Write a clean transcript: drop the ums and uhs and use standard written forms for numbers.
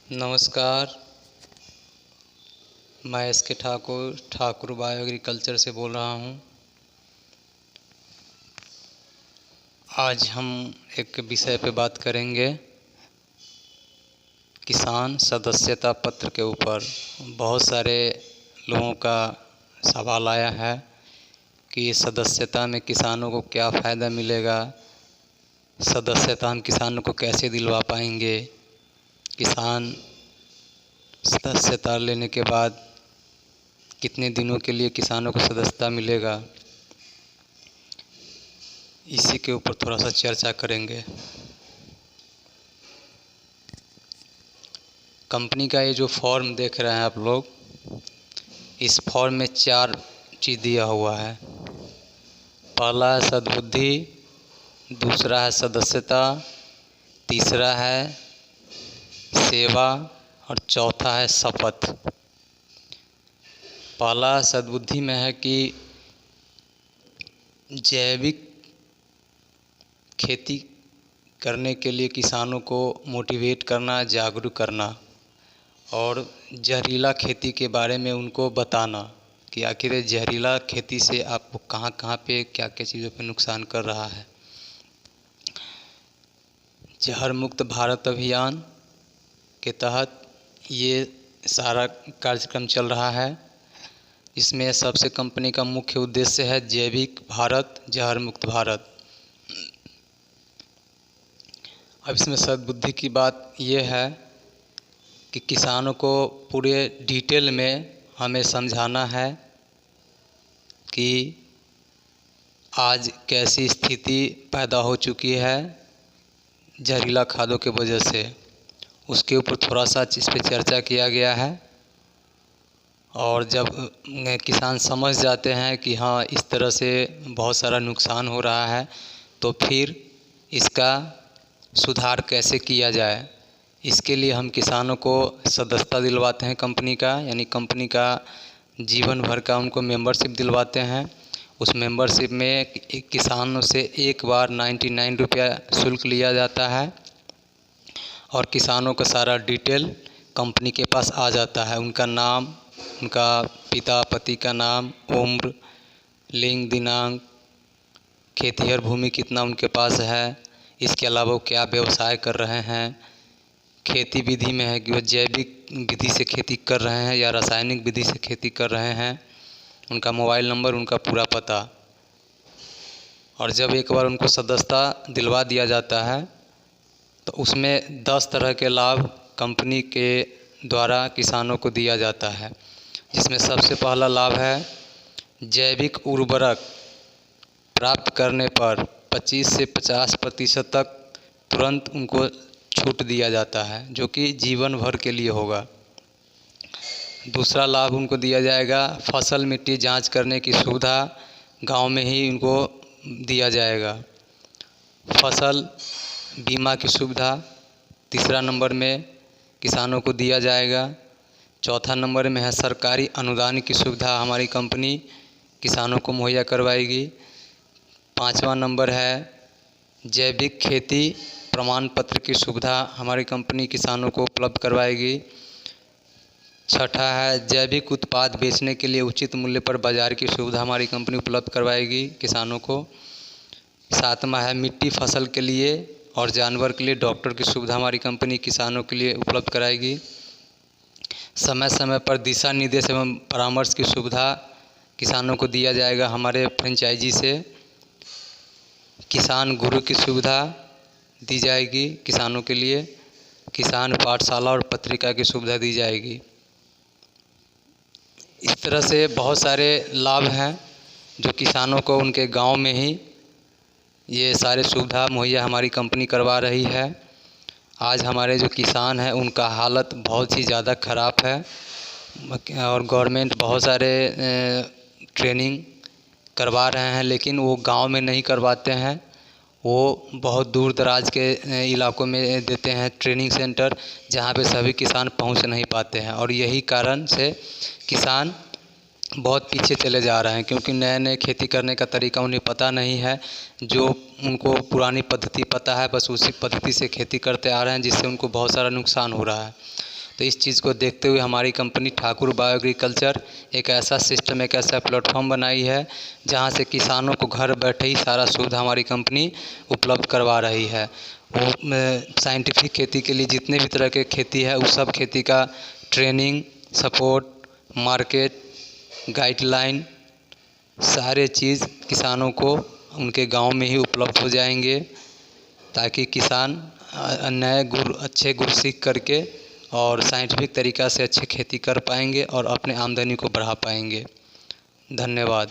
नमस्कार। मैं SK. Thakur bio agriculture से बोल रहा हूँ। आज हम एक विषय पे बात करेंगे, किसान सदस्यता पत्र के ऊपर। बहुत सारे लोगों का सवाल आया है कि सदस्यता में किसानों को क्या फ़ायदा मिलेगा, सदस्यता हम किसानों को कैसे दिलवा पाएंगे, किसान सदस्यता लेने के बाद कितने दिनों के लिए किसानों को सदस्यता मिलेगा, इसी के ऊपर थोड़ा सा चर्चा करेंगे। कंपनी का ये जो फॉर्म देख रहे हैं आप लोग, इस फॉर्म में 4 चीज़ दिया हुआ है। पहला है सद्बुद्धि, दूसरा है सदस्यता, तीसरा है सेवा और चौथा है शपथ। पहला सद्बुद्धि में है कि जैविक खेती करने के लिए किसानों को मोटिवेट करना, जागरूक करना और जहरीला खेती के बारे में उनको बताना कि आखिर जहरीला खेती से आपको कहाँ कहाँ पे क्या क्या चीज़ों पे नुकसान कर रहा है। जहर मुक्त भारत अभियान के तहत ये सारा कार्यक्रम चल रहा है। इसमें सबसे कंपनी का मुख्य उद्देश्य है जैविक भारत, जहर मुक्त भारत। अब इसमें सद्बुद्धि की बात ये है कि किसानों को पूरे डिटेल में हमें समझाना है कि आज कैसी स्थिति पैदा हो चुकी है जहरीला खादों के वजह से। उसके ऊपर थोड़ा सा इस पर चर्चा किया गया है। और जब किसान समझ जाते हैं कि हाँ इस तरह से बहुत सारा नुकसान हो रहा है, तो फिर इसका सुधार कैसे किया जाए, इसके लिए हम किसानों को सदस्यता दिलवाते हैं कंपनी का, यानी कंपनी का जीवन भर का उनको मेंबरशिप दिलवाते हैं। उस मेंबरशिप में किसानों से एक बार 99 रुपया शुल्क लिया जाता है और किसानों का सारा डिटेल कंपनी के पास आ जाता है। उनका नाम, उनका पिता पति का नाम, उम्र, लिंग, दिनांक, खेतिहर भूमि कितना उनके पास है, इसके अलावा वो क्या व्यवसाय कर रहे हैं, खेती विधि में है कि वो जैविक विधि से खेती कर रहे हैं या रासायनिक विधि से खेती कर रहे हैं, उनका मोबाइल नंबर, उनका पूरा पता। और जब एक बार उनको सदस्यता दिलवा दिया जाता है तो उसमें 10 तरह के लाभ कंपनी के द्वारा किसानों को दिया जाता है। जिसमें सबसे पहला लाभ है जैविक उर्वरक प्राप्त करने पर 25 से 50% तक तुरंत उनको छूट दिया जाता है, जो कि जीवन भर के लिए होगा। दूसरा लाभ उनको दिया जाएगा फसल मिट्टी जांच करने की सुविधा गांव में ही उनको दिया जाएगा। फसल बीमा की सुविधा तीसरा नंबर में किसानों को दिया जाएगा। चौथा नंबर में है सरकारी अनुदान की सुविधा हमारी कंपनी किसानों को मुहैया करवाएगी। पाँचवा नंबर है जैविक खेती प्रमाण पत्र की सुविधा हमारी कंपनी किसानों को उपलब्ध करवाएगी। छठा है जैविक उत्पाद बेचने के लिए उचित मूल्य पर बाज़ार की सुविधा हमारी कंपनी उपलब्ध करवाएगी किसानों को। सातवां है मिट्टी फसल के लिए और जानवर के लिए डॉक्टर की सुविधा हमारी कंपनी किसानों के लिए उपलब्ध कराएगी। समय समय पर दिशा निर्देश एवं परामर्श की सुविधा किसानों को दिया जाएगा हमारे फ्रेंचाइजी से। किसान गुरु की सुविधा दी जाएगी किसानों के लिए। किसान पाठशाला और पत्रिका की सुविधा दी जाएगी। इस तरह से बहुत सारे लाभ हैं जो किसानों को उनके गांव में ही ये सारे सुविधा मुहैया हमारी कंपनी करवा रही है। आज हमारे जो किसान हैं उनका हालत बहुत ही ज़्यादा ख़राब है और गवर्नमेंट बहुत सारे ट्रेनिंग करवा रहे हैं, लेकिन वो गांव में नहीं करवाते हैं। वो बहुत दूर दराज के इलाकों में देते हैं ट्रेनिंग सेंटर, जहाँ पे सभी किसान पहुंच नहीं पाते हैं। और यही कारण से किसान बहुत पीछे चले जा रहे हैं, क्योंकि नए नए खेती करने का तरीका उन्हें पता नहीं है। जो उनको पुरानी पद्धति पता है बस उसी पद्धति से खेती करते आ रहे हैं, जिससे उनको बहुत सारा नुकसान हो रहा है। तो इस चीज़ को देखते हुए हमारी कंपनी ठाकुर बायो एग्रीकल्चर एक ऐसा सिस्टम, एक ऐसा प्लेटफॉर्म बनाई है जहां से किसानों को घर बैठे ही सारा सुविधा हमारी कंपनी उपलब्ध करवा रही है। वो साइंटिफिक खेती के लिए जितने भी तरह के खेती है उस सब खेती का ट्रेनिंग, सपोर्ट, मार्केट, गाइडलाइन, सारे चीज़ किसानों को उनके गांव में ही उपलब्ध हो जाएंगे, ताकि किसान नए गुर अच्छे गुर सीख करके और साइंटिफिक तरीक़ा से अच्छी खेती कर पाएंगे और अपने आमदनी को बढ़ा पाएंगे। धन्यवाद।